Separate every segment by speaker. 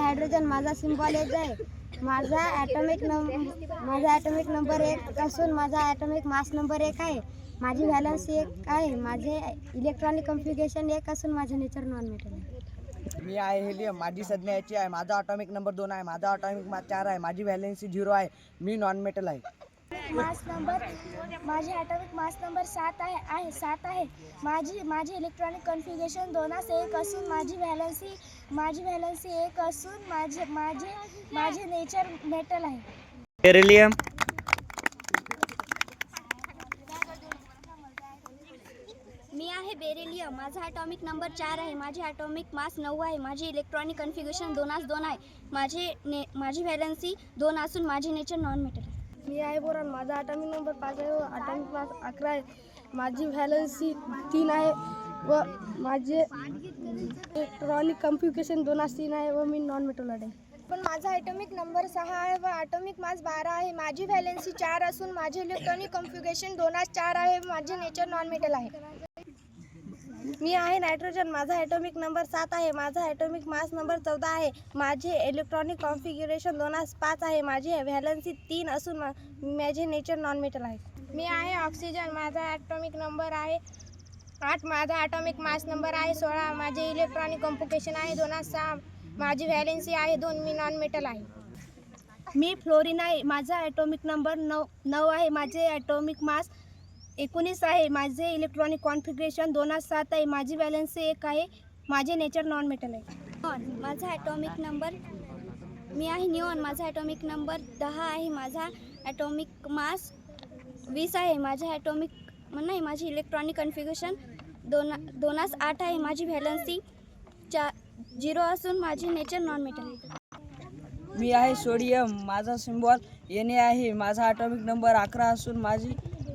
Speaker 1: Nitrogen, माझा symbol H आहे. माझा ॲटॉमिक नंबर 1 असून माझा ॲटॉमिक मास नंबर 1 आहे. माझी व्हॅलन्सी 1 आहे. माझे इलेक्ट्रॉनिक कॉन्फिगरेशन 1 असून माझे नेचर नॉन मेटल आहे.
Speaker 2: मी आहे हेलियम, माझी संज्ञा H आहे. माझा ॲटॉमिक नंबर 2 आहे. माझा ॲटॉमिक मास 4 आहे. माझी व्हॅलन्सी 0 आहे. मी नॉन मेटल आहे.
Speaker 1: माझे ॲटॉमिक मास नंबर 7 आहे. माझी इलेक्ट्रॉनिक कॉन्फिगरेशन 2s1 असून माझी व्हॅलन्सी 1 असून माझे नेचर मेटल आहे.
Speaker 3: बेरिलियम,
Speaker 4: मी आहे बेरिलियम, माझा ॲटॉमिक नंबर 4 आहे. माझे ॲटॉमिक मास 9 आहे. माझी इलेक्ट्रॉनिक कन्फिग्युरेशन 2s2 आहे. माझी व्हॅलन्सी 2 असून माझे नेचर नॉन मेटल आहे.
Speaker 1: मी आहे बोरॉन, माझा ॲटॉमिक नंबर 5 आहे व ॲटॉमिक मास 11 आहे. माझी व्हॅलन्सी 3 आहे व माझे इलेक्ट्रॉनिक कॉन्फिगरेशन 2s3 आहे व मी नॉन मेटल आहे. पण माझा ॲटॉमिक नंबर 6 आहे व ॲटॉमिक मास 12 आहे. माझी व्हॅलन्सी 4 असून माझे इलेक्ट्रॉनिक कॉन्फिगरेशन 2s4 आहे व माझे नेचर नॉन मेटल आहे. मी आहे नायट्रोजन, माझा ॲटॉमिक नंबर 7 आहे. माझा ॲटॉमिक मास नंबर 14 आहे. माझे इलेक्ट्रॉनिक कॉन्फिगरेशन 2s5 आहे. माझी व्हॅलन्सी 3 असून माझे नेचर नॉन मेटल आहे. मी आहे ऑक्सिजन, माझा ॲटॉमिक नंबर आहे 8. माझा ॲटॉमिक मास नंबर आहे 16. माझे इलेक्ट्रॉनिक कॉन्फिगरेशन आहे 2s6. माझी व्हॅलन्सी आहे 2. मी नॉन मेटल आहे. मी फ्लोरीन आहे, माझा ॲटॉमिक नंबर 9 आहे. माझे ॲटॉमिक मास 19 आहे. माझे इलेक्ट्रॉनिक कॉन्फिगरेशन 2s7 आहे. माझी व्हॅलन्सी 1 आहे. माझे नेचर नॉन मेटल आहे.
Speaker 4: माझा ॲटॉमिक नंबर मी आहे निऑन, माझा ॲटॉमिक नंबर 10 आहे. माझा ॲटॉमिक मास 20 आहे. माझी इलेक्ट्रॉनिक कन्फिग्युरेशन 2s8 आहे. माझी व्हॅलन्सी 0 असून माझे नेचर नॉन मेटल आहे.
Speaker 2: मी आहे सोडियम, माझा सिम्बॉल Na आहे. माझा ॲटॉमिक नंबर 11 असून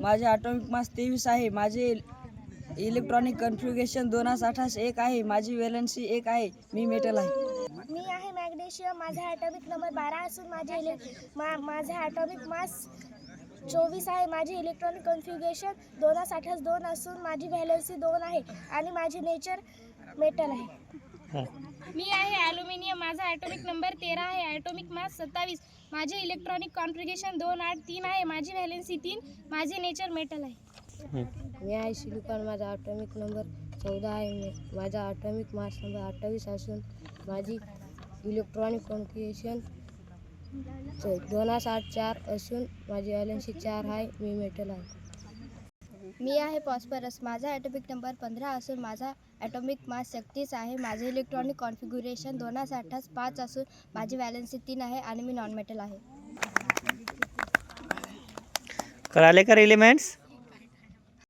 Speaker 2: माझे ॲटॉमिक मास 23 आहे. माझे इलेक्ट्रॉनिक कन्फिगरेशन 2s1 आहे. माझी व्हॅलन्सी 1 आहे. मी मेटल आहे.
Speaker 1: मी आहे मॅग्नेशियम, माझा ॲटॉमिक नंबर 12 असून माझा ॲटॉमिक मास 24 आहे. माझे इलेक्ट्रॉनिक कॉन्फिगरेशन 2s2 असून माझी व्हॅलन्सी 2 आहे आणि माझे नेचर मेटल आहे.
Speaker 5: मी आहे ॲल्युमिनियम, माझा ॲटॉमिक नंबर 13 आहे. Atomic mass 27. माझे इलेक्ट्रॉनिक कॉन्फिगरेशन 2s3 आहे. माझी व्हॅलन्सी 3. माझे नेचर मेटल आहे.
Speaker 1: मी आहे सिलिकॉन, माझा ॲटॉमिक नंबर 14 आहे. माझा ॲटॉमिक मास नंबर 28 असून माझी इलेक्ट्रॉनिक कॉन्फिगरेशन 2s4 असून माझी व्हॅलन्सी 4 आहे. मी मेटल आहे.
Speaker 4: मी आहे फॉस्फरस, माझा ॲटॉमिक नंबर 15 असून माझा ॲटॉमिक मास 36 आहे. माझे इलेक्ट्रॉनिक कॉन्फिगरेशन 2s5 असून माझी व्हॅलन्सी 3 आहे आणि मी नॉन मेटल आहे.
Speaker 3: कळाले का एलिमेंट्स?